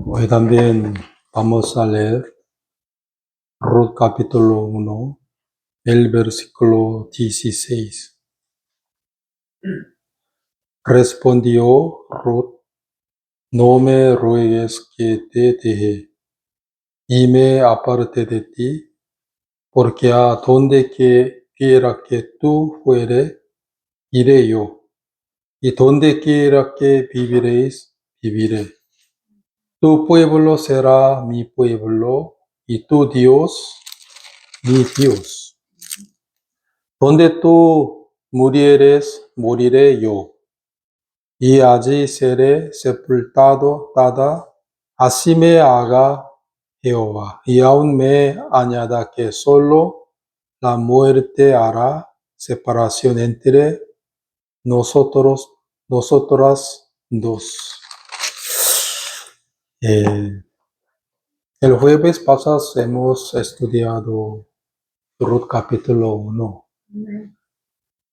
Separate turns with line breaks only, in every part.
Hoy también vamos a leer Ruth capítulo 1, el versículo 16. Respondió Ruth: no me ruegues que te deje y me aparte de ti, porque a donde quiera que tú fuere, iré yo, y donde quiera que viviréis, viviré. Tu pueblo será mi pueblo, y tu Dios mi Dios. Donde tú murieres, moriré yo, y allí seré sepultado. Así me haga Jehová, y aun me añada que solo la muerte hará separación entre nosotras dos. El jueves pasado hemos estudiado Ruth capítulo 1.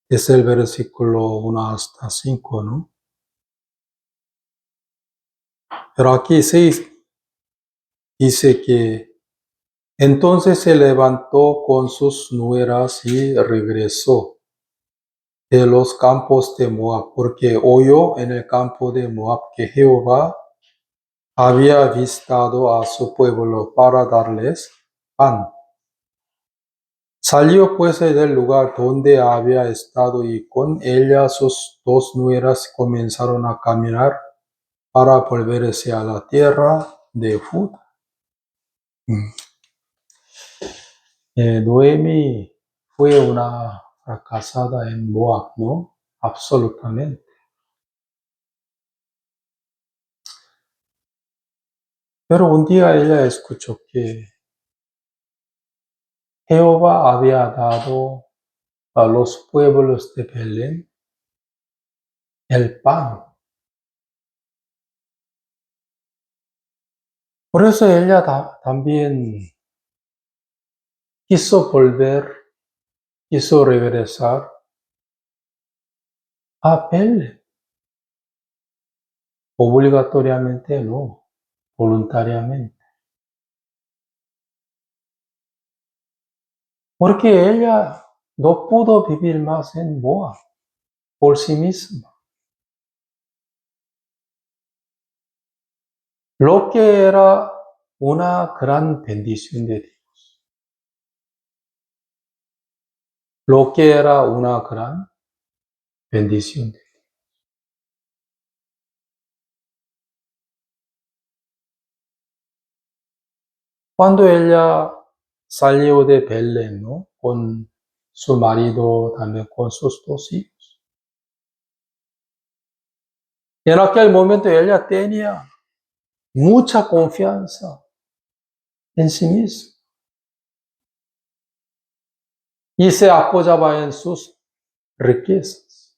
Es el versículo 1 hasta 5, ¿no? Pero aquí 6 dice que entonces se levantó con sus nueras y regresó de los campos de Moab, porque oyó en el campo de Moab que Jehová había visitado a su pueblo para darles pan. Salió pues del lugar donde había estado, y con ella sus dos nueras comenzaron a caminar para volverse a la tierra de Judá. Noemi fue una fracasada en Moab, ¿no? Absolutamente. Pero un día ella escuchó que Jehová había dado a los pueblos de Belén el pan. Por eso ella también quiso regresar a Belén. Obligatoriamente no, voluntariamente. Porque ella no pudo vivir más en Moab por sí misma. Lo que era una gran bendición de Dios. Lo que era una gran bendición de Dios. Cuando ella salió de Belén, ¿no? Con su marido, también con sus dos hijos. En aquel momento ella tenía mucha confianza en sí misma y se apoyaba en sus riquezas.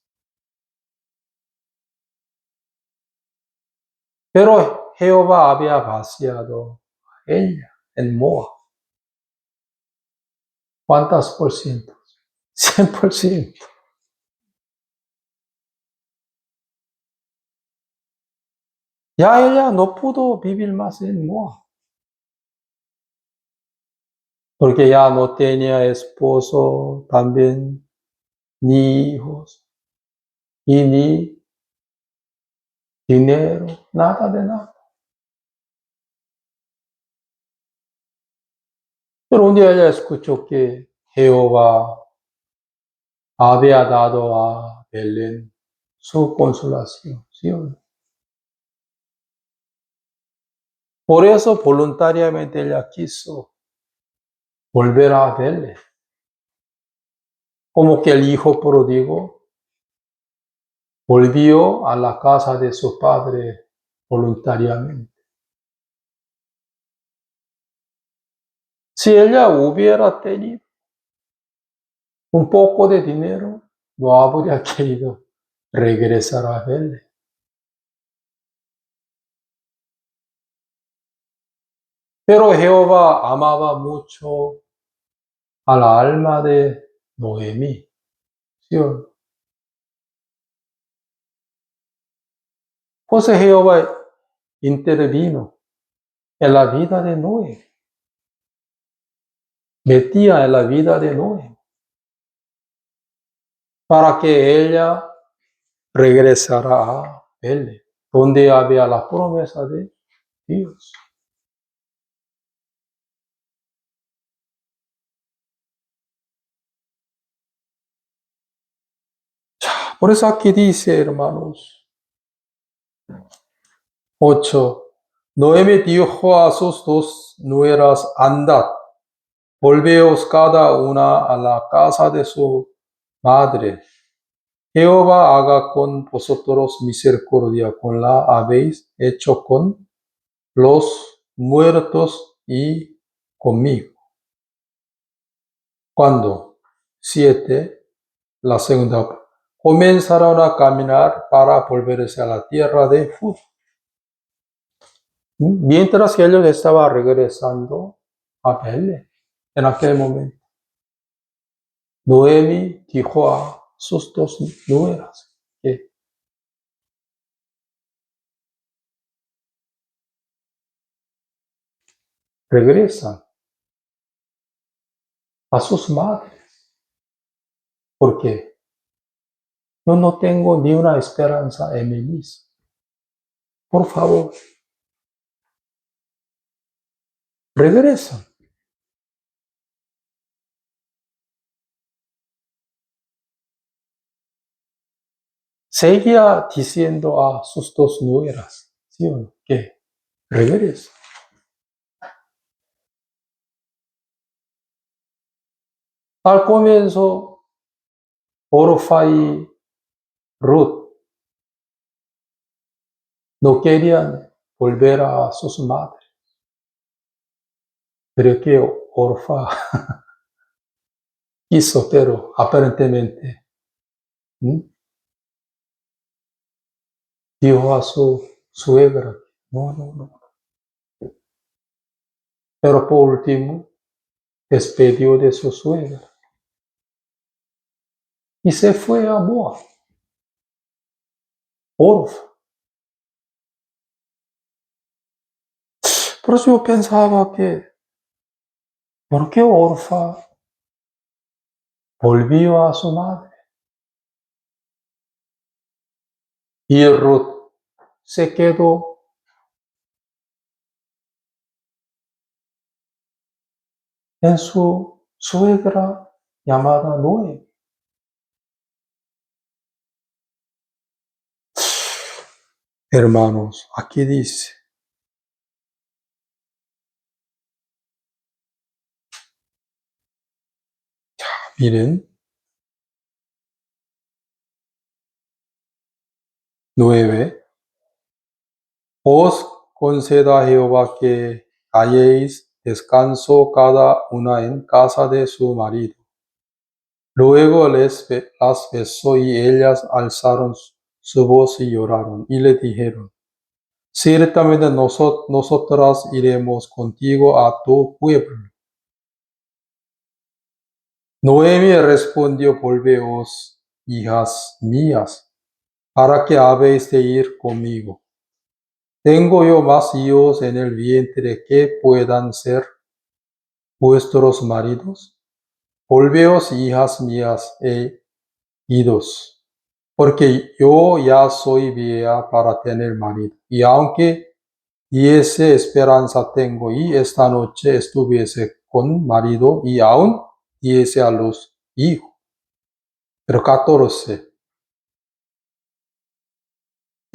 Pero Jehová había vaciado a ella en Moab. ¿Cuántas por ciento? 100%. Ya ella no pudo vivir más en Moab, porque ya no tenía esposo también, ni hijos, y ni dinero, nada de nada. Pero un día ella escuchó que Jehová había dado a Belén su consolación, ¿sí o no? Por eso voluntariamente ella quiso volver a Belén. Como que el hijo pródigo volvió a la casa de su padre voluntariamente. Si ella hubiera tenido un poco de dinero, no habría querido regresar a Belén. Pero Jehová amaba mucho a la alma de Noemí, ¿sí o no? Pues Jehová intervino en la vida de Noé, metía en la vida de Noé, para que ella regresara a Belén, donde había la promesa de Dios. Por eso aquí dice, hermanos, 8. Noemi dijo a sus dos nueras, andad, volveos cada una a la casa de su madre. Jehová haga con vosotros misericordia, con la habéis hecho con los muertos y conmigo. Cuando 7, la segunda, comenzaron a caminar para volverse a la tierra de Judá. Mientras que ellos estaban regresando a Belén, en aquel momento, Noemi dijo a sus dos nueras que regresan a sus madres, porque yo no tengo ni una esperanza en mí mismo. Por favor, regresan. Seguía diciendo a sus dos nueras, ¿sí o no? Que regresen. Al comienzo, Orfa y Ruth no querían volver a sus madres, pero que Orfa quiso, pero aparentemente dijo a su suegra, no. Pero por último, despidió de su suegra y se fue a Moab, Orfa. Por eso yo pensaba que, ¿por qué Orfa volvió a su madre? Y Ruth se quedó en su suegra llamada Noemi. Hermanos, aquí dice, miren, 9. Os conceda Jehová que halléis descanso cada una en casa de su marido. Luego las besó y ellas alzaron su voz y lloraron y le dijeron, ciertamente nosotras iremos contigo a tu pueblo. Noemi respondió, volveos, hijas mías, para que habéis de ir conmigo. ¿Tengo yo más hijos en el vientre que puedan ser vuestros maridos? Volveos, hijas mías, idos, porque yo ya soy vieja para tener marido. Y aunque diese esperanza tengo, y esta noche estuviese con marido, y aún diese a luz hijos. Pero 14.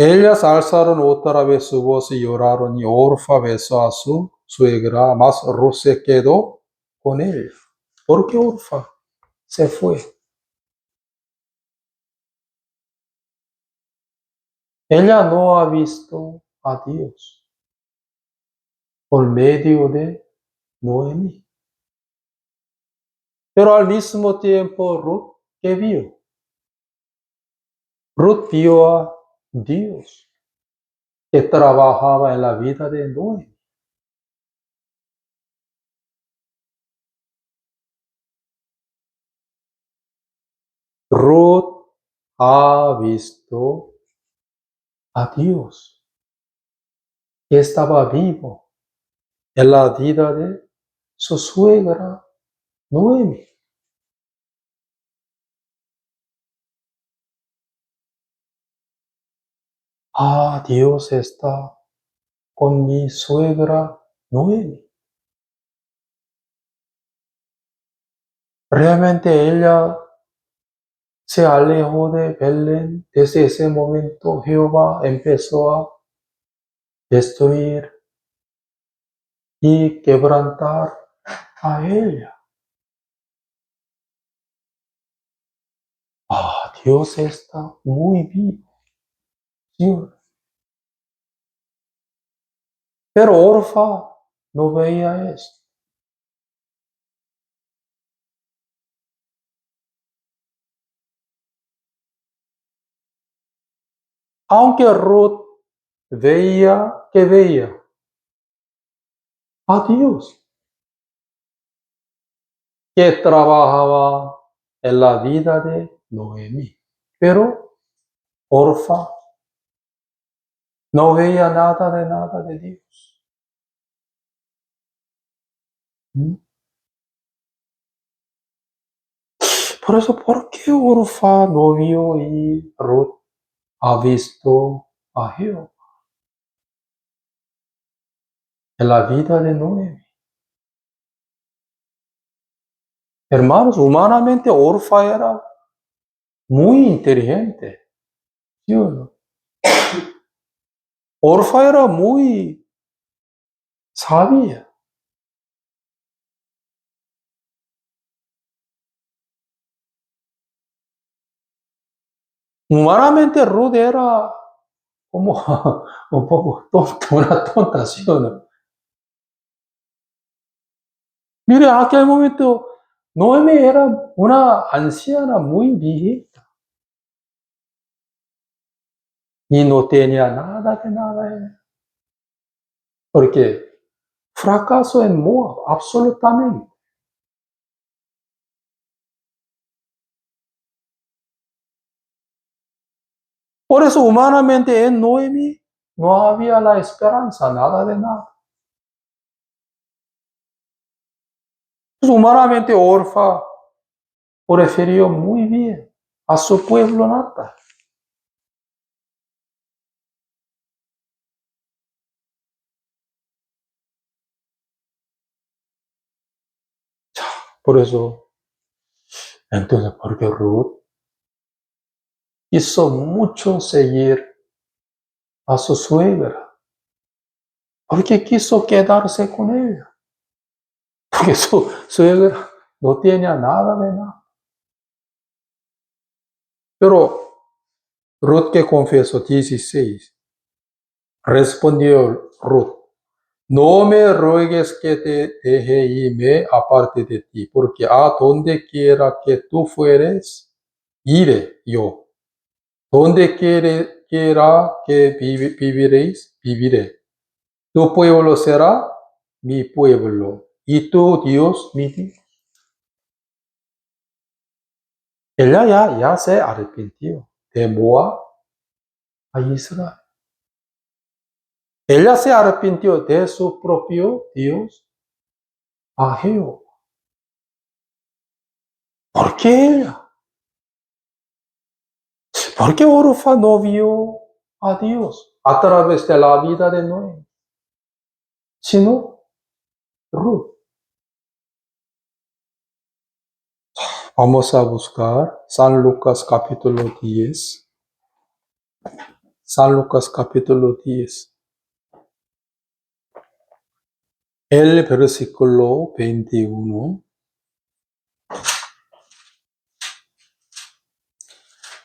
Ellas alzaron otra vez su voz y lloraron, y Orfa besó a su suegra, mas Ruth se quedó con él. Porque Orfa se fue. Ella no ha visto a Dios por medio de Noemi. Pero al mismo tiempo Ruth, ¿qué vio? Ruth vio a Dios que trabajaba en la vida de Noemi. Ruth ha visto a Dios que estaba vivo en la vida de su suegra Noemi. Dios está con mi suegra Noemi. Realmente ella se alejó de Belén. Desde ese momento Jehová empezó a destruir y quebrantar a ella. Dios está muy vivo. ¿Sí? Pero Orfa no veía esto. Aunque Ruth veía a Dios, que trabajaba en la vida de Noemi. Pero Orfa no veía nada de Dios. ¿Mm? Por eso, ¿por qué Orfa no vio y Ruth ha visto a Jehová en la vida de Noemi? Hermanos, humanamente Orfa era muy inteligente. ¿Sí o no? Orfa era muy sabia. Humanamente Ruth era como un poco tonta, una tonta, ¿sí o no? Mire, en aquel momento Noemi era una anciana muy viejita y no tenía nada de nada, porque fracaso en Moab, absolutamente. Por eso humanamente en Noemi no había la esperanza, nada de nada. Pues humanamente Orfa prefirió muy bien a su pueblo natal. Por eso, entonces, porque Ruth hizo mucho seguir a su suegra, porque quiso quedarse con ella, porque su suegra no tenía nada de nada. Pero Ruth que confesó 16, respondió Ruth: no me ruegues que te deje y me aparte de ti, porque a donde quiera que tú fueres, iré yo. Donde quiera que viviréis, viviré. Tu pueblo será mi pueblo, y tu Dios mi Dios. Ella ya se arrepintió de Moab a Israel. Ella se arrepintió de su propio Dios a Jehová. ¿Por qué ella? Porque Orfa no vio a Dios a través de la vida de Noé, sino Ruth. Vamos a buscar San Lucas capítulo 10. San Lucas capítulo 10. El versículo 21.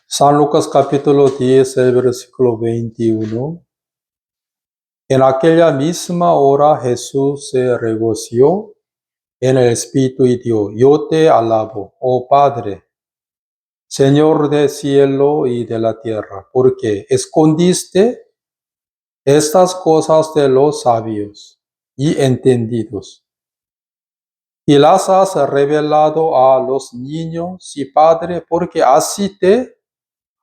San Lucas capítulo 10, el versículo 21. En aquella misma hora Jesús se regocijó en el Espíritu y dijo: yo te alabo, oh Padre, Señor del cielo y de la tierra, porque escondiste estas cosas de los sabios y entendidos, y las has revelado a los niños. Y Padre, porque así te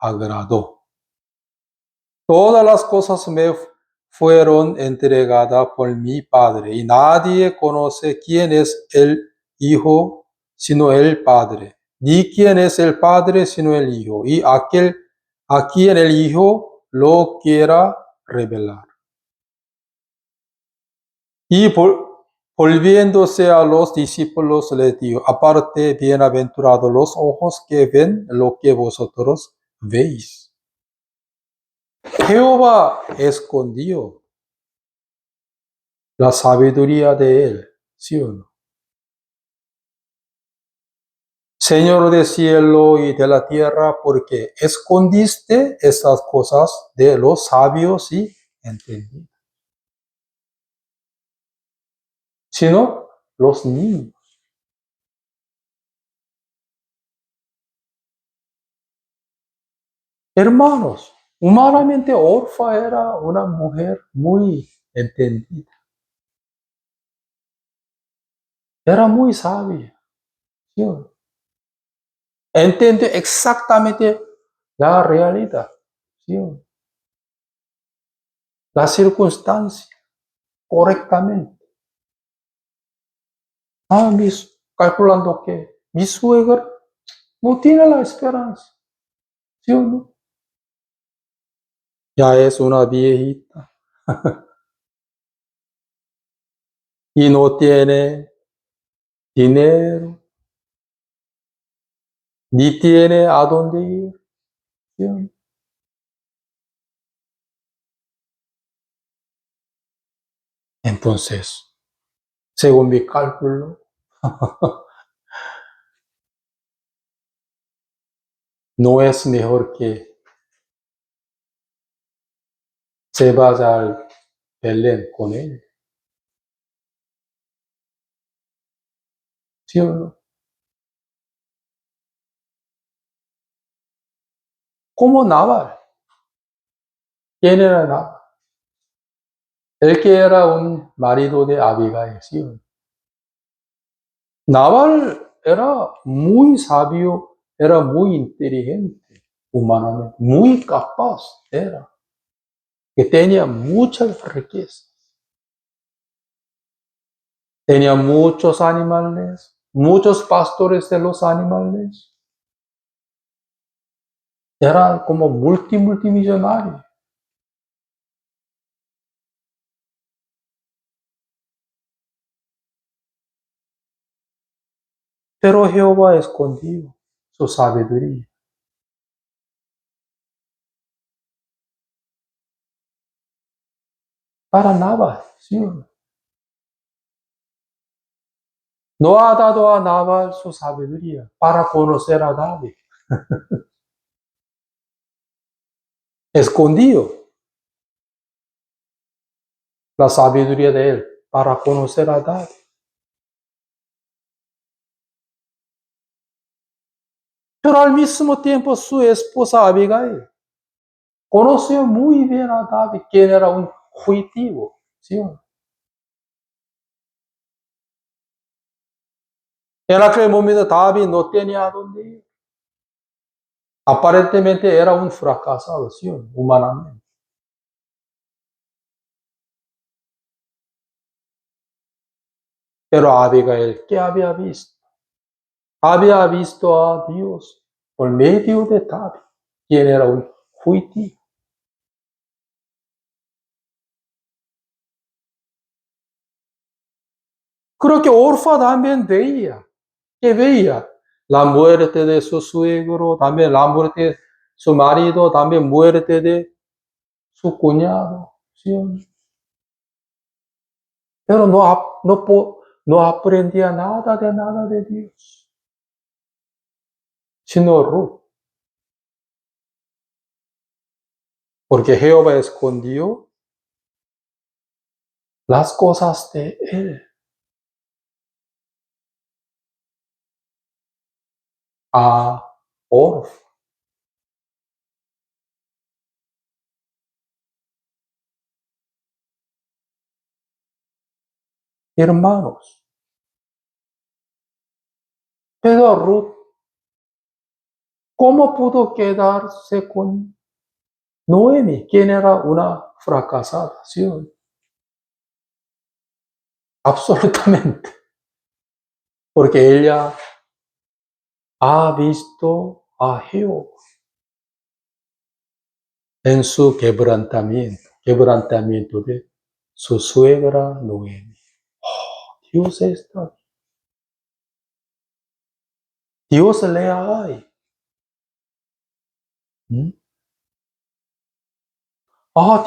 agradó. Todas las cosas me fueron entregadas por mi Padre, y nadie conoce quién es el Hijo sino el Padre, ni quién es el Padre sino el Hijo, y aquel a quien el Hijo lo quiera revelar. Y volviéndose a los discípulos les dijo, aparte, bienaventurados los ojos que ven lo que vosotros veis. Jehová escondió la sabiduría de él, ¿sí o no? Señor del cielo y de la tierra, porque escondiste estas cosas de los sabios y entendidos, sino los niños. Hermanos, humanamente Orfa era una mujer muy entendida, era muy sabia, ¿sí o no? Entiende exactamente la realidad, ¿sí o no? La circunstancia correctamente. Calculando que mi suegra no tiene la esperanza, ¿sí o no? Ya es una viejita y no tiene dinero, ni tiene a dónde ir, ¿sí o no? Entonces, según mi cálculo, no es mejor que se vaya al Belén con él, ¿sí o no? Como Nabal. ¿Quién era Nabal? El que era un marido de Abigail, ¿sí o no? Nabal era muy sabio, era muy inteligente humanamente, muy capaz era, que tenía muchas riquezas, tenía muchos animales, muchos pastores de los animales, era como multimillonario. Pero Jehová escondió su sabiduría para Nabal, ¿sí o no? No ha dado a Nabal su sabiduría para conocer a David. Escondido la sabiduría de él para conocer a David. Pero al mismo tiempo su esposa Abigail conoció muy bien a David, quien era un fugitivo, ¿sí o no? En aquel momento David no tenía a dónde ir. Aparentemente era un fracasado, ¿sí o no? Humanamente. Pero Abigail, ¿qué había visto? Había visto a Dios por medio de David, quien era un fugitivo. Creo que Orfa también veía, que veía la muerte de su suegro, también la muerte de su marido, también muerte de su cuñado, ¿sí o no? Pero no aprendía nada de Dios, sino Ruth, porque Jehová escondió las cosas de él a Orfa. Hermanos, pero Ruth, ¿cómo pudo quedarse con Noemi, quien era una fracasada, ¿sí? Absolutamente. Porque ella ha visto a Jehová en su quebrantamiento de su suegra Noemi. Dios está, Dios le hay.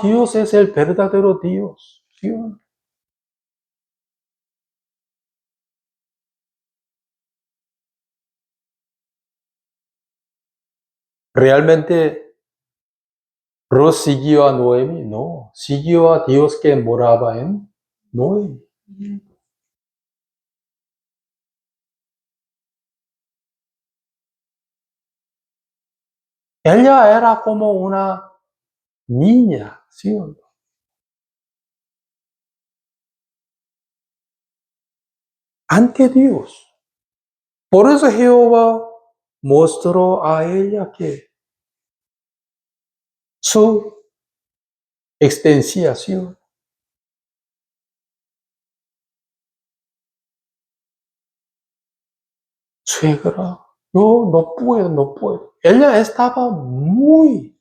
Dios es el verdadero Dios. ¿Sí? ¿Realmente Ruth siguió a Noemi? No, siguió a Dios que moraba en Noemi. Ella era como una niña, ¿sí? Ante Dios. Por eso Jehová mostró a ella que su extensión, suegra, yo no puedo. Ella estaba muy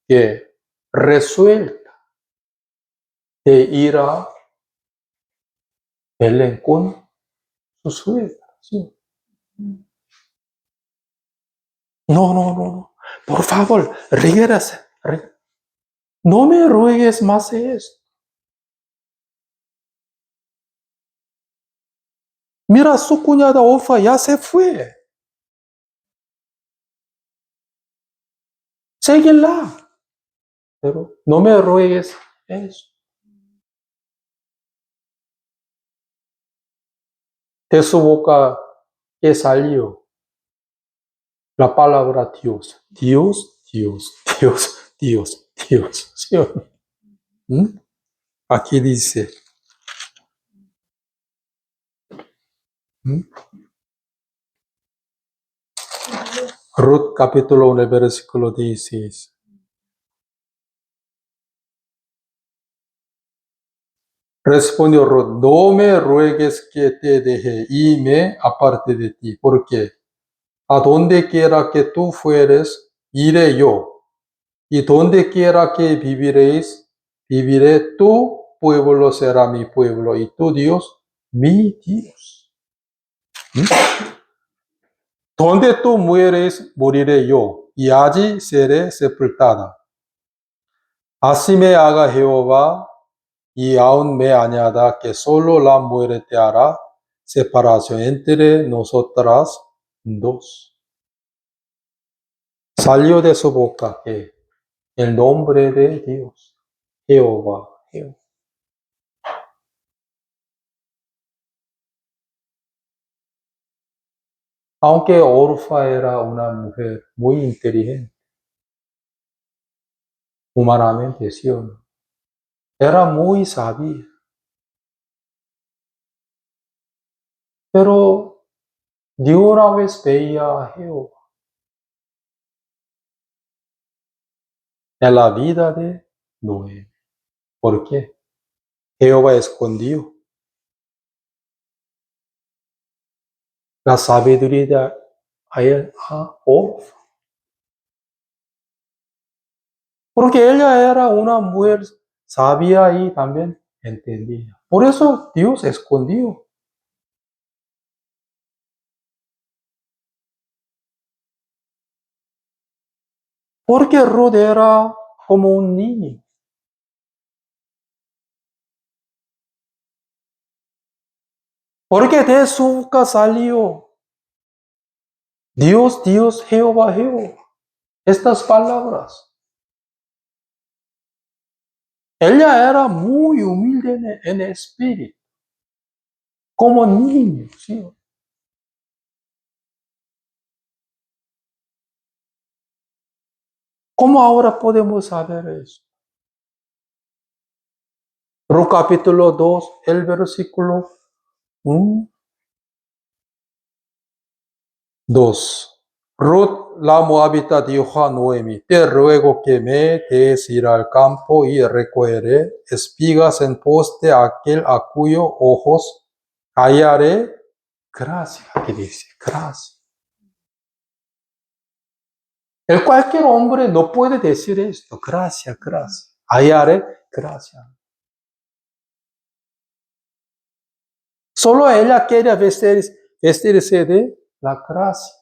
que resuelta de ir a Belén con su suegra. ¿Sí? No. Por favor, regrese. No me ruegues más esto. Mira, su cuñada Ofa ya se fue. Síguela. Pero no me ruegues eso. De su boca que salió la palabra Dios. Dios, Dios, Dios, Dios, Dios. ¿Sí o no? Aquí dice, Ruth capítulo 1, versículo 16. Respondió Ruth, no me ruegues que te deje y me aparte de ti, porque a donde quiera que tú fueres, iré yo, y donde quiera que viviréis, viviré. Tu pueblo será mi pueblo, y tu Dios, mi Dios. Donde tú mueres, moriré yo, y allí seré sepultada. Así me haga Jehová, y aún me añada que solo la muerte hará separación entre nosotras dos. Salió de su boca que el nombre de Dios, Jehová, Jehová. Aunque Orfa era una mujer muy inteligente, humanamente, ¿sí o no? Era muy sabia, pero de una vez veía a Jehová en la vida de Noé. ¿Por qué? Jehová escondió la sabiduría a Orfa, porque ella era una mujer sabia y también entendía. Por eso Dios escondió. Porque Ruth era como un niño. Porque de su boca salió Dios, Dios, Jehová, Jehová. Estas palabras. Ella era muy humilde en espíritu, como niño. ¿Sí? ¿Cómo ahora podemos saber eso? Ruth capítulo 2, el versículo 2. Ruth la moabita dijo a Noemi, te ruego que me des ir al campo y recogeré espigas en pos de aquel a cuyos ojos hallaré gracia. Aquí dice, gracia. El cualquier hombre no puede decir esto, gracia, gracia. Hallaré gracia. Solo ella quería vestirse de la gracia.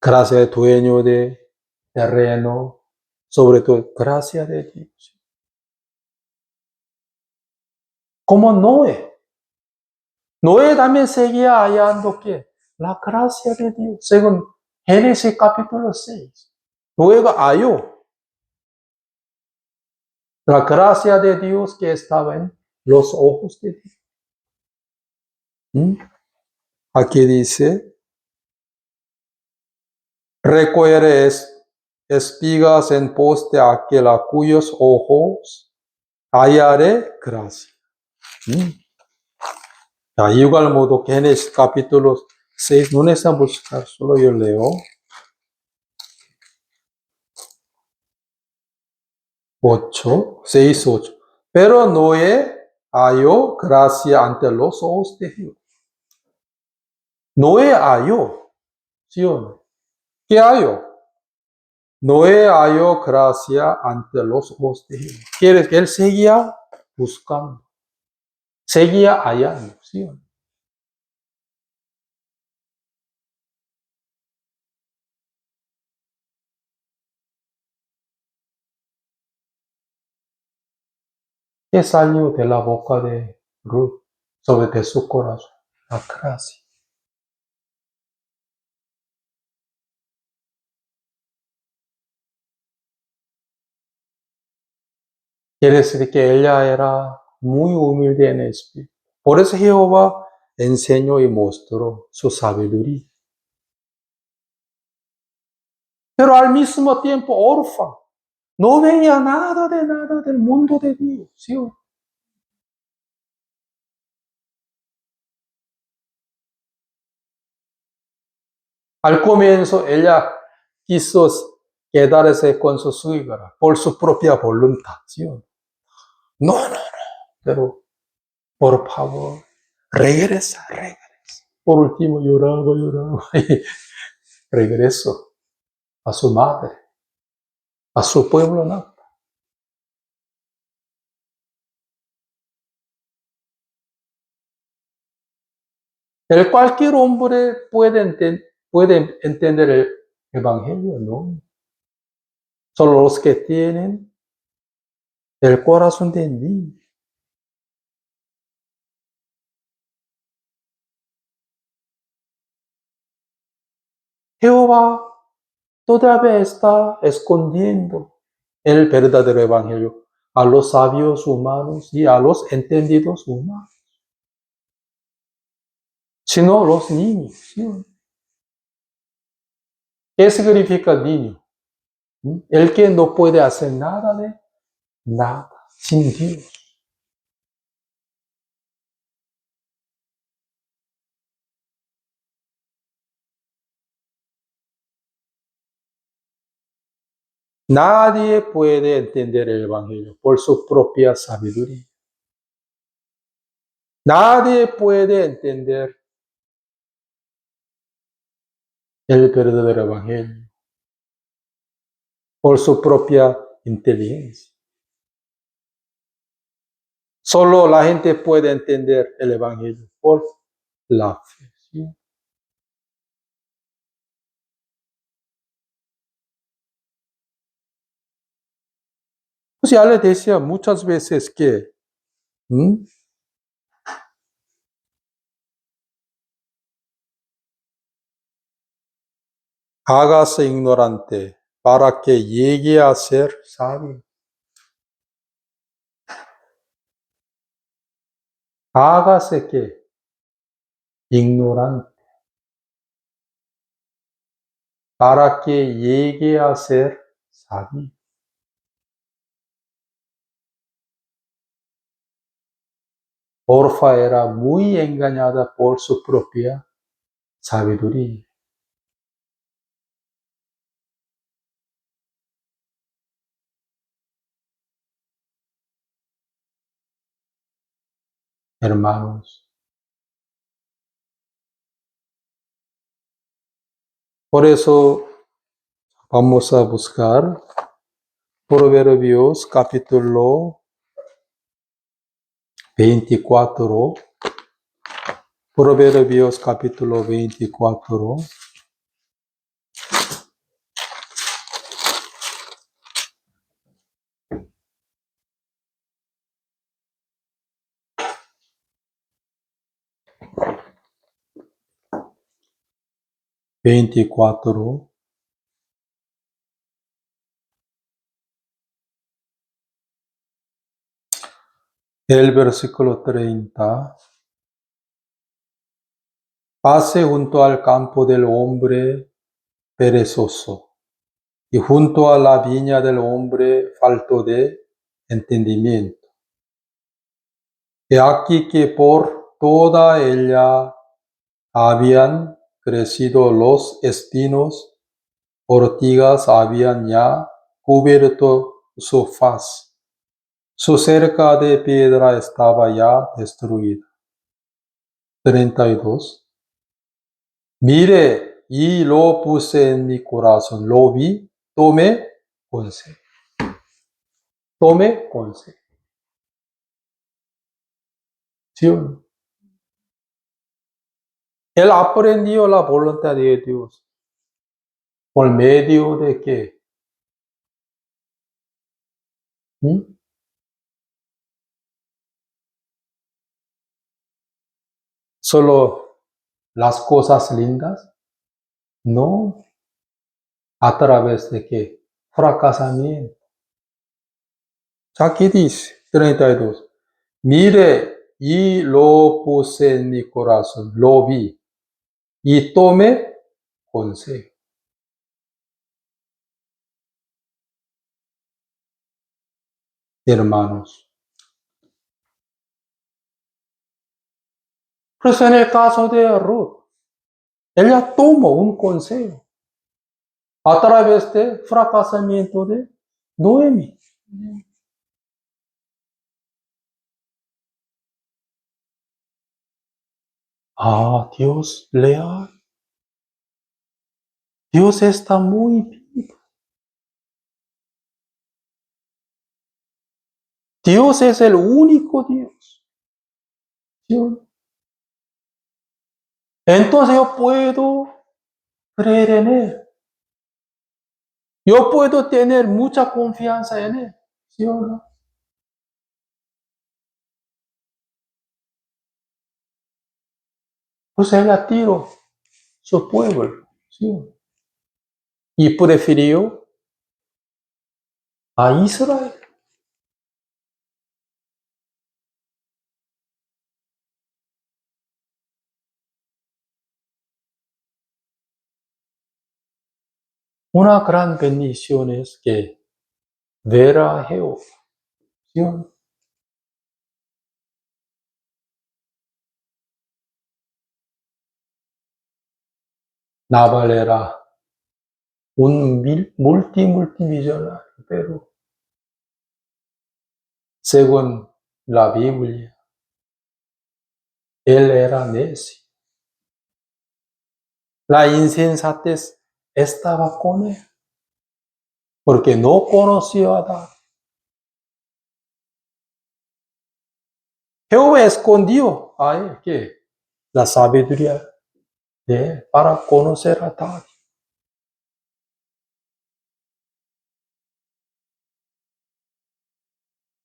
Gracia de dueño de terreno, sobre todo gracia de Dios. Como Noé. Noé también seguía hallando que la gracia de Dios, según Génesis capítulo 6. Noé halló la gracia de Dios que estaba en los ojos de Dios. Aquí dice, recogeré espigas en pos de aquel a cuyos ojos hallaré gracia. De igual modo que Génesis capítulo 6, no necesitan buscar, solo yo leo. 6:8. Pero Noé halló gracia ante los ojos de Dios. Noé halló, ¿sí o no? ¿Qué halló? Noé halló gracia ante los ojos de Dios. Quiere que él seguía buscando, seguía hallando, ¿sí o no? ¿Qué salió de la boca de Ruth sobre de su corazón? La gracia. Quiere decir que ella era muy humilde en espíritu. Por eso Jehová enseñó y mostró su sabiduría. Pero al mismo tiempo orfa. No veía nada del mundo de Dios. ¿Sí? Al comienzo ella quiso quedarse con su suegra por su propia voluntad. ¿Sí? No. Pero por favor, regresa. Por último lloraba y regresó a su madre, a su pueblo, ¿no? Cualquier hombre puede entender el evangelio, ¿no? Solo los que tienen el corazón de niño. Jehová todavía está escondiendo el verdadero evangelio a los sabios humanos y a los entendidos humanos, sino los niños. ¿Sí? ¿Qué significa niño? El que no puede hacer nada de nada sin Dios. Nadie puede entender el evangelio por su propia sabiduría. Nadie puede entender el verdadero evangelio por su propia inteligencia. Solo la gente puede entender el evangelio por la fe. ¿Sí? Pues ya le decía muchas veces que hágase ignorante para que llegue a ser sabio. Hágase que ignorante para que llegue a ser sabio. Orfa era muy engañada por su propia sabiduría. Hermanos. Por eso vamos a buscar Proverbios capítulo 24. Proverbios capítulo 24. El versículo 30. Pase junto al campo del hombre perezoso y junto a la viña del hombre falto de entendimiento. He aquí que por toda ella habían crecido los espinos, ortigas habían ya cubierto su faz. Su cerca de piedra estaba ya destruida. 32. Mire, y lo puse en mi corazón, lo vi, tomé consejo. Tome consejo. ¿Sí o no? Él aprendió la voluntad de Dios. ¿Por medio de qué? ¿Solo las cosas lindas? No. ¿A través de qué? Fracasamiento. Aquí dice, 32. Mire, y lo puse en mi corazón, lo vi, y tomé consejo. Hermanos. Pues en el caso de Ruth, ella tomó un consejo a través del fracasamiento de Noemi. Dios leal. Dios está muy vivo. Dios es el único Dios. ¿Sí? Entonces yo puedo creer en Él. Yo puedo tener mucha confianza en Él. ¿Sí o no? Pues Él tiró su pueblo. ¿Sí? Y prefirió a Israel. Una gran bendición es que ver a Jehová. ¿Sí o no? Nabal era un multimillonario, pero según la Biblia, él era necio. La insensatez estaba con él, porque no conoció a Adán. Jehová escondió a él que la sabiduría de él para conocer a Adán.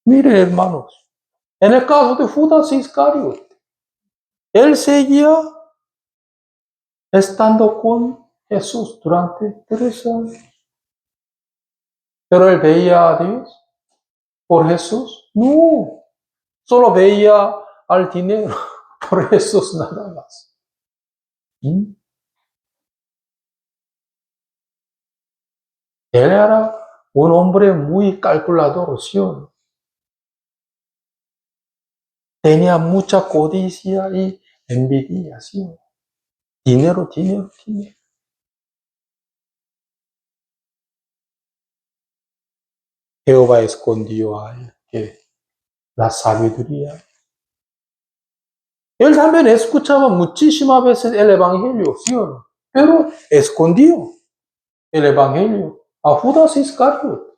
Mire, hermanos, en el caso de Judas Iscariote, él seguía estando con Jesús durante 3 años. Pero él veía a Dios por Jesús. No, solo veía al dinero por Jesús nada más. Él era un hombre muy calculador, ¿sí o no? Tenía mucha codicia y envidia, ¿sí o no? dinero, dinero, dinero. Jehová escondió a él la sabiduría. Él también escuchaba muchísimas veces el Evangelio, ¿sí o no? Pero escondió el Evangelio a Judas Iscariote.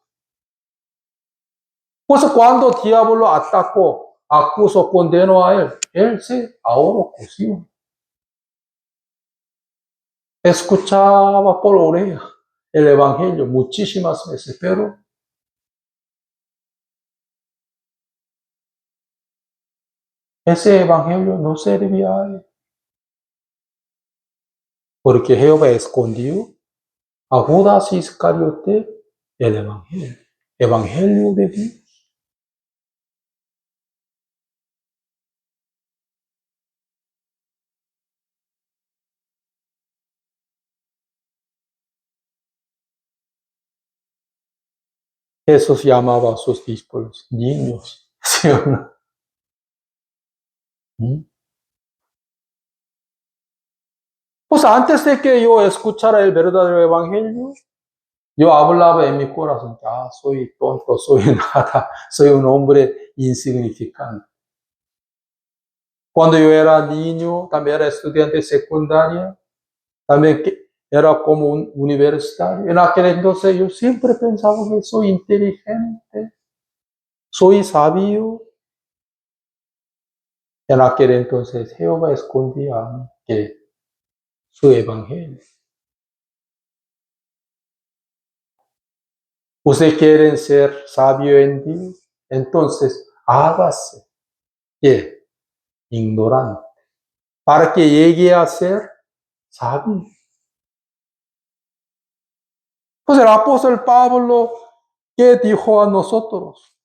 Pues cuando el diablo atacó, acusó, condenó a él se ahorró, coció. Escuchaba por oreja el Evangelio muchísimas veces, pero ese Evangelio no servía a él, porque Jehová escondió a Judas Iscariote el Evangelio de Dios. Jesús llamaba a sus discípulos niños, ¿sí o no? Pues antes de que yo escuchara el verdadero Evangelio, yo hablaba en mi corazón, soy tonto, soy nada, soy un hombre insignificante. Cuando yo era niño, también era estudiante secundaria, también era como un universitario. En aquel entonces yo siempre pensaba que soy inteligente, soy sabio. En aquel entonces Jehová escondía a mí que su evangelio. ¿Ustedes quieren ser sabio en Dios? Entonces hágase que ignorante para que llegue a ser sabio. Pues el apóstol Pablo, ¿qué dijo a nosotros?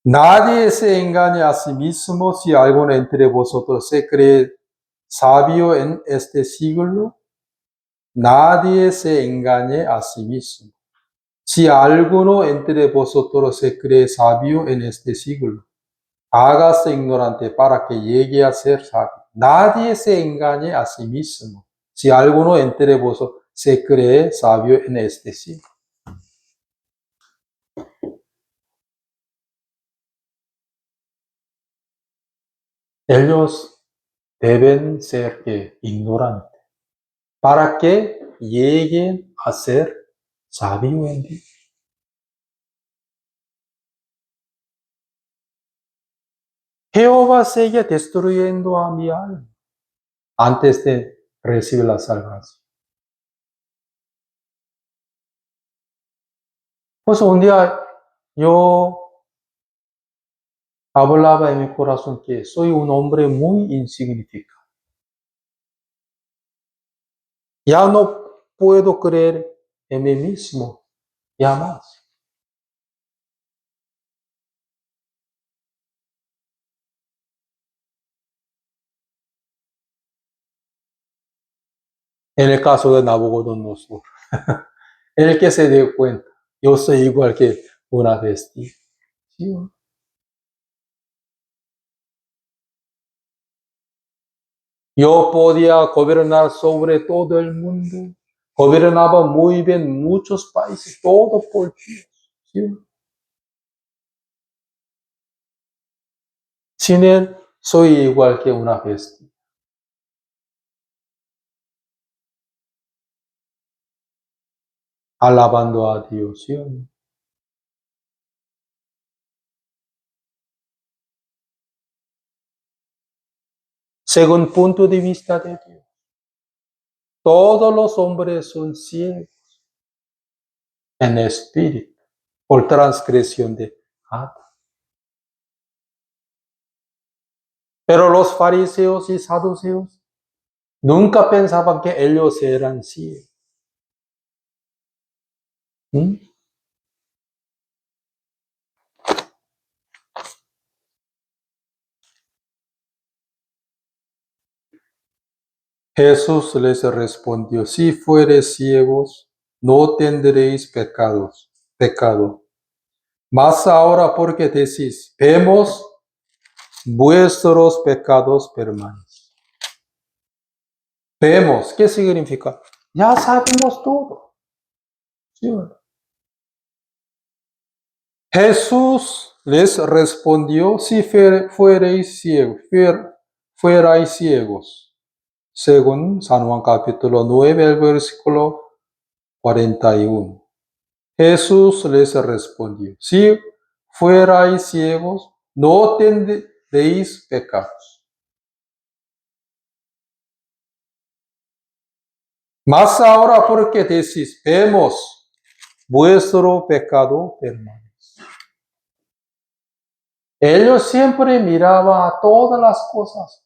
Nadie se engañe a sí mismo. Si alguno entre vosotros se cree sabio en este siglo, nadie se engañe a sí mismo. Si alguno entre vosotros se cree sabio en este siglo, hágase ignorante para que llegue a ser sabio. Nadie se engañe a sí mismo. Si alguno entre vosotros se cree sabio en este siglo. Ellos deben ser ignorantes para que lleguen a ser sabios en Dios. Jehová sigue destruyendo a mi alma antes de recibir la salvación. Pues un día yo hablaba en mi corazón que soy un hombre muy insignificante. Ya no puedo creer en mí mismo, ya más. En el caso de Nabucodonosor, en el que se dio cuenta, yo soy igual que una bestia. ¿Sí? Yo podía gobernar sobre todo el mundo, gobernaba muy bien muchos países, todo por Dios. ¿Sí? Sin Él, soy igual que una bestia. Alabando a Dios. ¿Sí? Según punto de vista de Dios, todos los hombres son ciegos en espíritu por transgresión de Adán. Pero los fariseos y saduceos nunca pensaban que ellos eran ciegos. Jesús les respondió, si fuereis ciegos, no tendréis pecado. Mas ahora porque decís, vemos, vuestros pecados permanecen. Vemos, ¿qué significa? Ya sabemos todo. ¿Sí o no? Jesús les respondió, si fuerais ciegos, según San Juan capítulo 9, el versículo 41. Jesús les respondió, si fuerais ciegos, no tendréis pecados. Mas ahora porque decís, vemos, vuestro pecado permanece. Ellos siempre miraban a todas las cosas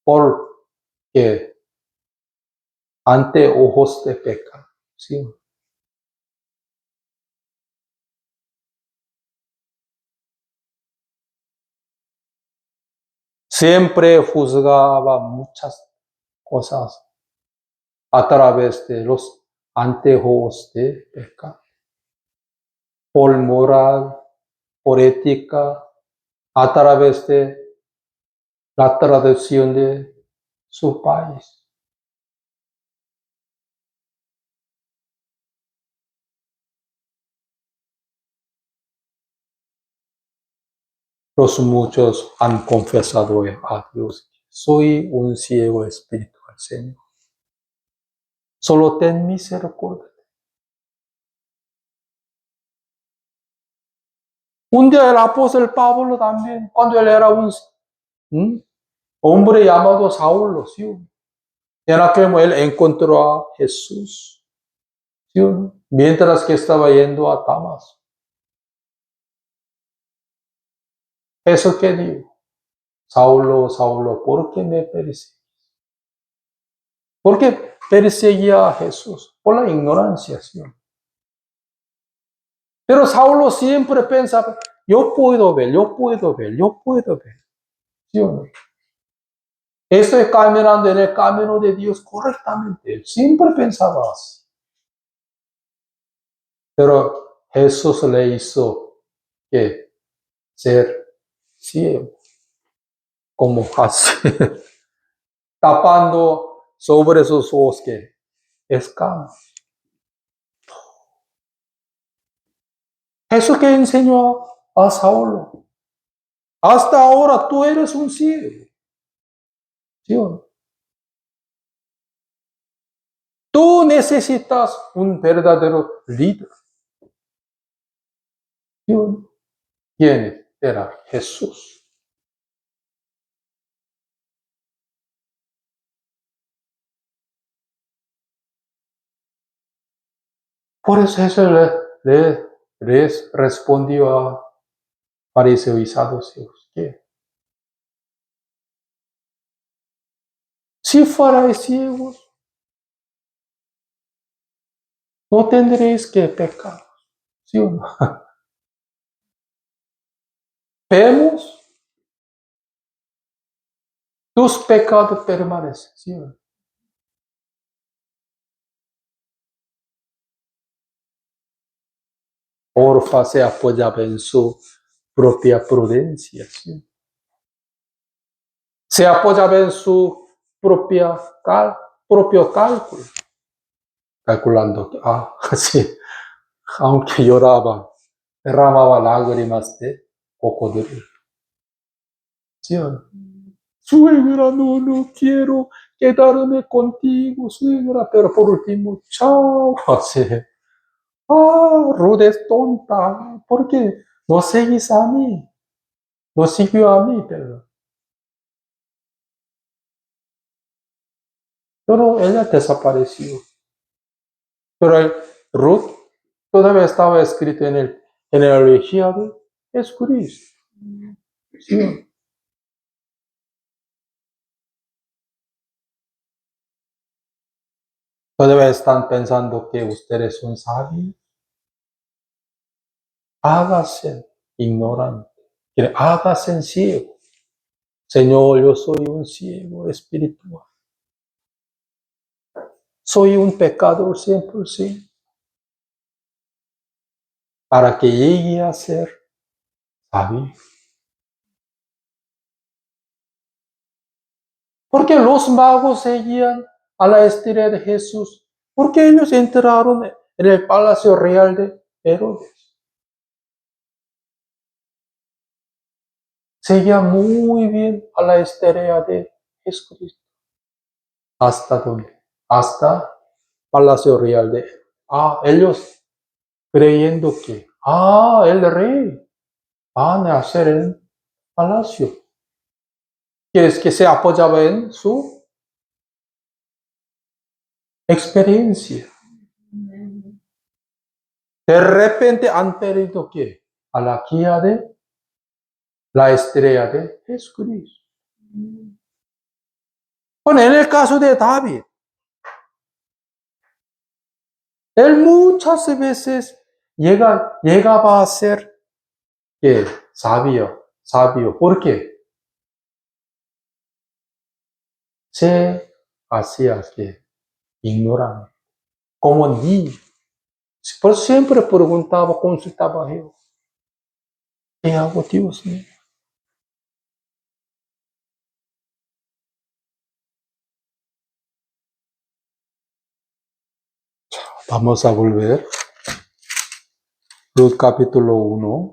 porque ante ojos de pecado. ¿Sí? Siempre juzgaba muchas cosas a través de los anteojos de pecado. Por moral, por ética, a través de la tradición de su país. Los muchos han confesado a Dios, soy un ciego espiritual, Señor. Solo ten misericordia. Un día el apóstol Pablo también, cuando él era un hombre llamado Saulo, ¿sí? En aquel momento él encontró a Jesús, ¿sí? Mientras que estaba yendo a Damasco. ¿Eso qué digo? Saulo, Saulo, ¿por qué me persigues? ¿Por qué perseguía a Jesús? Por la ignorancia, ¿sí? Pero Saulo siempre pensaba, yo puedo ver. ¿Sí o no? Estoy caminando en el camino de Dios correctamente. Él siempre pensaba así. Pero Jesús le hizo que ser ciego, como así, tapando sobre sus ojos que escamas. Jesús que enseñó a Saulo. Hasta ahora tú eres un ciego. ¿Sí o no? Tú necesitas un verdadero líder. ¿Sí o no? ¿Quién era? Jesús. Por eso Jesús les respondió a fariseos y saduceos que si fuerais ciegos, no tendréis que pecar. ¿Sí o no? Vemos, tus pecados permanecen. ¿Sí o no? Orfa se apoyaba en su propia prudencia. ¿Sí? Se apoyaba en su propio cálculo. Calculando que, sí, aunque lloraba, derramaba lágrimas de cocodrilo. ¿Sí o no? Suegra, no quiero quedarme contigo, suegra, pero por último, chao. Así. Ruth es tonta, ¿por qué? No seguís a mí, no siguió a mí, pero ella desapareció. Pero Ruth todavía estaba escrito en el genealogía es Cristo. ¿Sí? Todavía están pensando que ustedes son sabios. Hágase ignorante, hágase ciego. Señor, yo soy un ciego espiritual. Soy un pecador 100%. Para que llegue a ser sabio. Porque los magos seguían a la estrella de Jesús. Porque ellos entraron en el palacio real de Herodes. Seguían muy bien a la estrella de Jesucristo. ¿Hasta dónde? Hasta palacio real de ellos creyendo que el rey va a nacer en el palacio. Que es que se apoyaba en su experiencia. De repente han perdido ¿qué? A la guía de la estrella de Jesucristo. Bueno, en el caso de David, él muchas veces llegaba a ser ¿qué? Sabio. ¿Por qué? Se hacía que ignorante, como niño. Por siempre preguntaba, consultaba a Dios. ¿Qué hago, Dios mío? Vamos a volver. Ruth capítulo 1.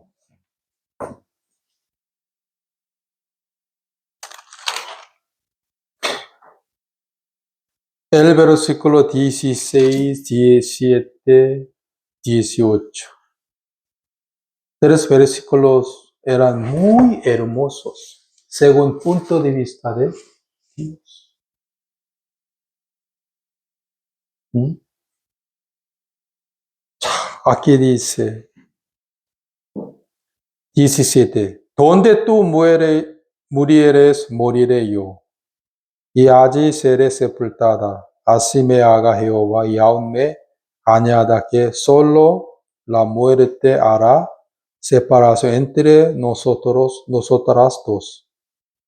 El versículo 16, 17, 18. Tres versículos eran muy hermosos, según punto de vista de Dios. Aquí dice 17. Donde tú murieres, moriré yo. Y allí seré sepultada. Así me haga Jehová, y aún me añada que solo la muerte hará separación entre nosotras dos.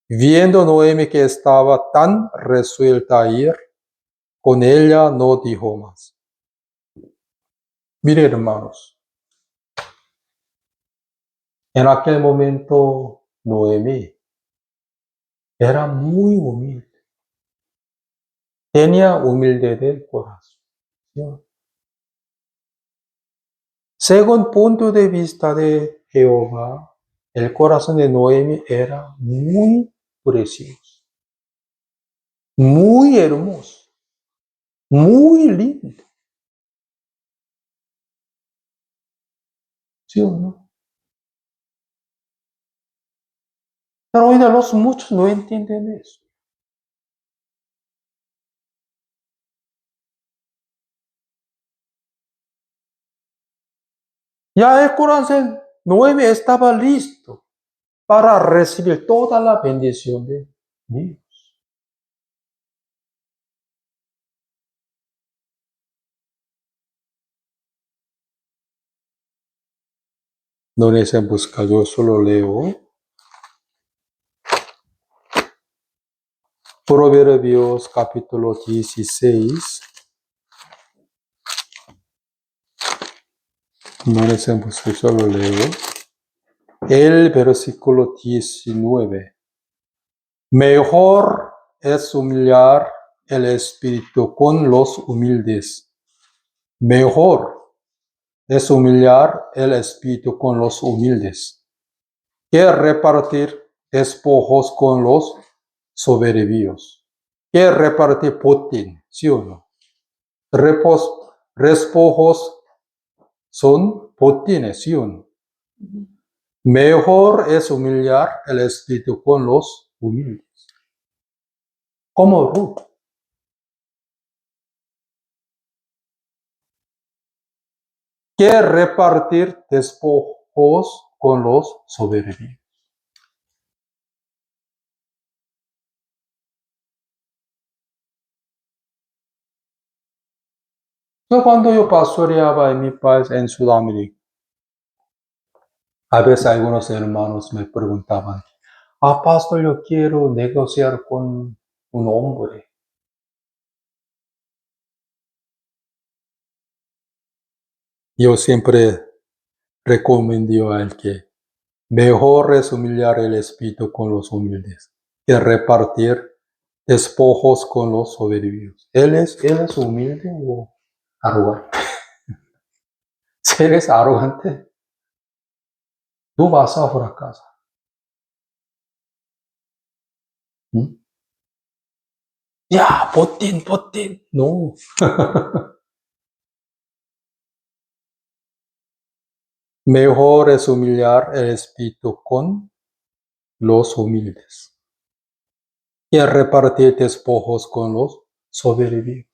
Viendo Noemi que estaba tan resuelta a ir con ella, no dijo más. Mire, hermanos, en aquel momento Noemi era muy humilde. Tenía humildad del corazón. ¿Sí? Según punto de vista de Jehová, el corazón de Noemi era muy precioso, muy hermoso, muy lindo. ¿Sí o no? Pero hoy los muchos no entienden eso. Ya el corazón de Noemi estaba listo para recibir toda la bendición de Dios. No necesitan buscar, yo solo leo. Proverbios capítulo 16. No necesitan buscar, solo leo. El versículo 19. Mejor es humillar el espíritu con los humildes. Mejor es humillar el espíritu con los humildes que repartir despojos con los soberbios. Que repartir botín, ¿sí o no? Despojos son botines, ¿sí o no? Mejor es humillar el espíritu con los humildes. Como Ruth. Que repartir despojos con los soberbios. Cuando yo pastoreaba en mi país, en Sudamérica, a veces algunos hermanos me preguntaban, pastor, yo quiero negociar con un hombre. Yo siempre recomiendo a él que mejor es humillar el espíritu con los humildes que repartir despojos con los soberbios. ¿Él es humilde o arrogante? Si eres arrogante, tú vas a fracasar. ¿Mm? Ya, botín. No. Mejor es humillar el espíritu con los humildes que repartir despojos con los soberbios.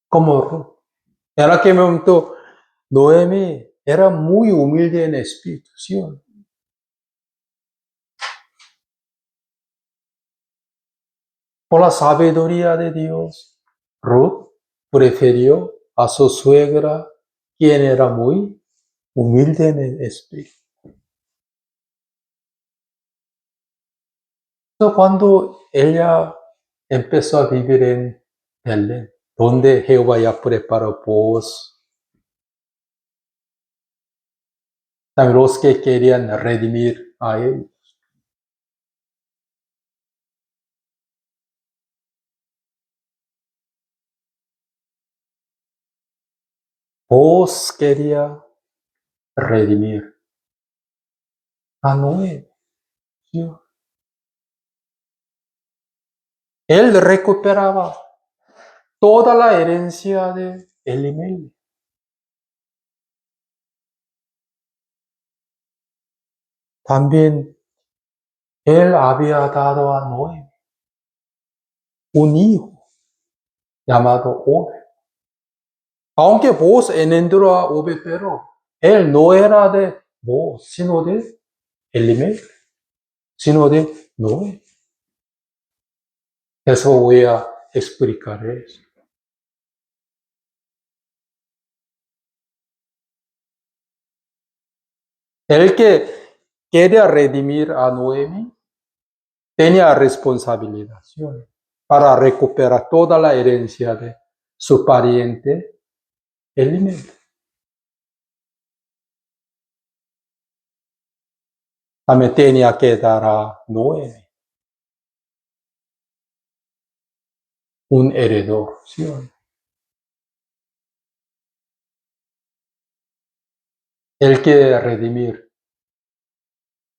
Como Ruth. En aquel momento, Noemi era muy humilde en espíritu, ¿sí o no? Por la sabiduría de Dios, Ruth prefirió a su suegra, quien era muy humilde en el espíritu. Entonces, cuando ella empezó a vivir en Belén, donde Jehová ya preparó pozos, también los que querían redimir a él. Vos quería redimir a Noé. ¿Sí? Él recuperaba toda la herencia de Elimelech. También él había dado a Noé un hijo llamado Obed. Aunque vos engendró a Obed, pero él no era de vos, sino de Elimelech, sino de Noé. Eso voy a explicar eso. El que quería redimir a Noemi tenía responsabilidad, ¿sí? Para recuperar toda la herencia de su pariente Elimelech. También tenía que dar a Noemi un heredor, ¿sí? Él quiere redimir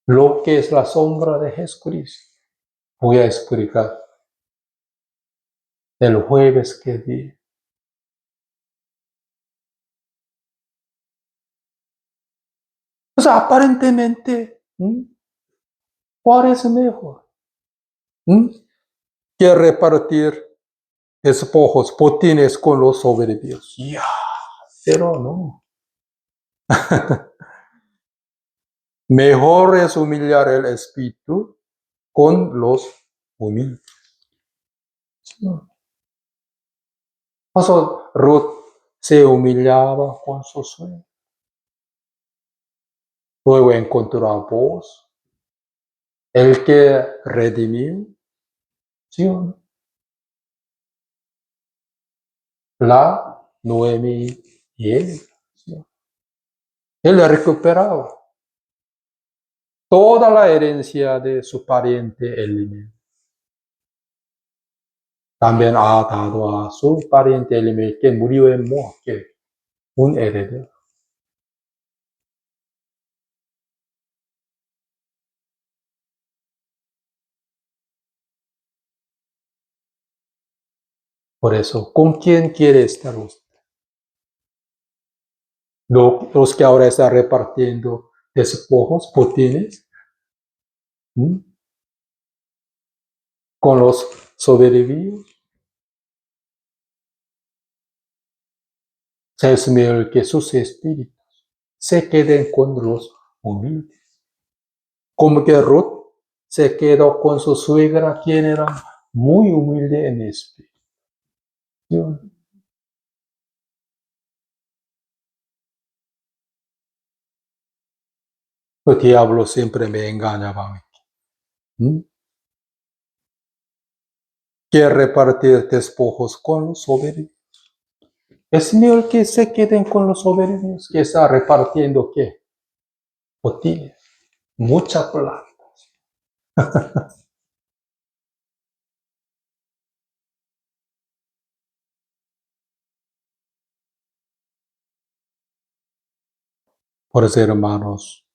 lo que es la sombra de Jesucristo. Voy a explicar el jueves que di. Pues aparentemente, ¿cuál es mejor? Que repartir despojos, botines con los soberbios. Ya, pero no. Mejor es humillar el espíritu con los humildes. Por eso Ruth se humillaba con su sueño. Luego encontró a vos, el que redimió, ¿sí o no? La Noemi y él. ¿Sí? Él recuperaba toda la herencia de su pariente Elimelech. También ha dado a su pariente Elimelech, que murió en Moab, un heredero. Por eso, ¿con quién quiere estar usted? Los que ahora están repartiendo despojos, botines, con los soberbios. Es mejor que sus espíritus se queden con los humildes. Como que Ruth se quedó con su suegra, quien era muy humilde en espíritu. El diablo siempre me engañaba. ¿Mm? Quiere repartir despojos con los soberbios. Es mejor que se queden con los soberbios que está repartiendo ¿qué? Botines. Mucha plata. Por eso, hermanos,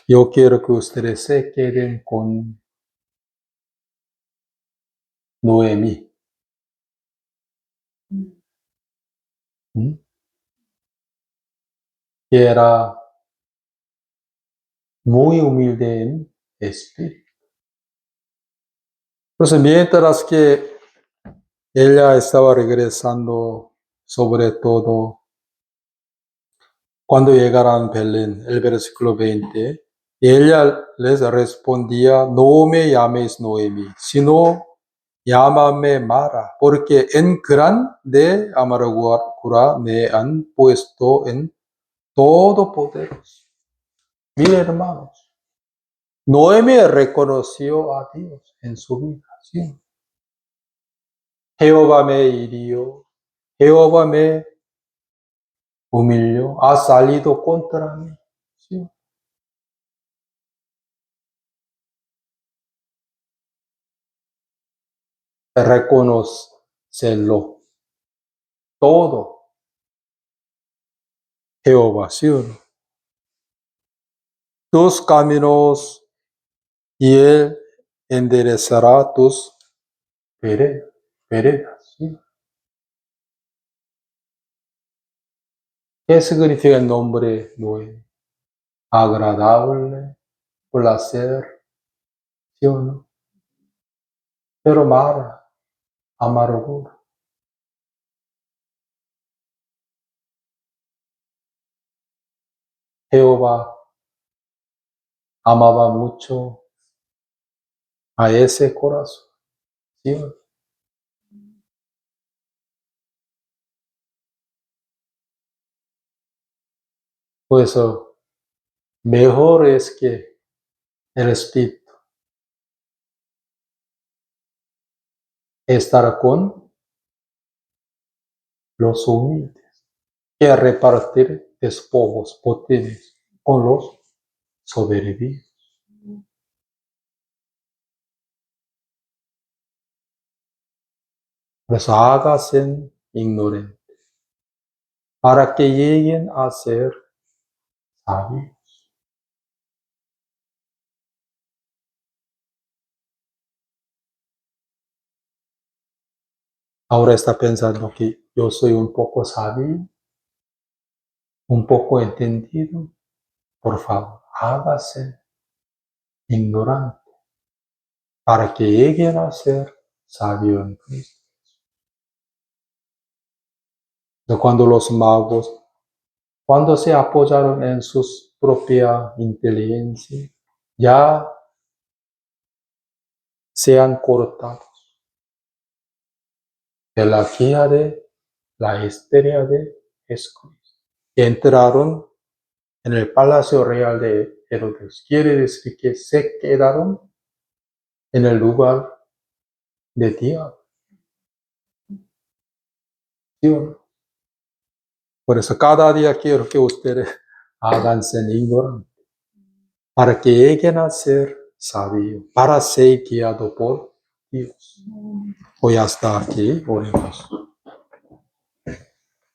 yo quiero que ustedes se queden con Noemí. ¿Mm? Que era muy humilde en espíritu. Entonces, mientras que ella estaba regresando, sobre todo cuando llegaron a Belén, el versículo 20, ella les respondía, no me llames Noemi, sino llámame Mara, porque en grande amargura me han puesto en todopoderoso. Mil hermanos, Noemi reconoció a Dios en su vida. ¿Sí? Jehová me hirió, Jehová me humilló, ha salido contra mí. ¿Sí? Reconocerlo todo, Jehová, ¿sí o no? Tus caminos y Él enderezará tus veredas. ¿Sí? ¿Qué significa el nombre Noé? Agradable, placer, ¿sí o no? Pero Mara, amargura. Jehová amaba mucho a ese corazón. ¿Sí? Por eso, mejor es que el Espíritu estará con los humildes que repartir despojos potentes con los soberbios. Por eso háganse ignorantes para que lleguen a ser sabios. Ahora está pensando que yo soy un poco sabio, un poco entendido. Por favor, hágase ignorante para que lleguen a ser sabios en Cristo. Cuando los magos, cuando se apoyaron en su propia inteligencia, ya sean cortados de la guía de la estrella de Jesucristo. Entraron en el palacio real de Herodes. Quiere decir que se quedaron en el lugar de Dios. ¿Sí o no? Por eso cada día quiero que ustedes háganse ignorantes para que lleguen a ser sabios, para ser guiados por Dios. Hoy hasta aquí, oremos.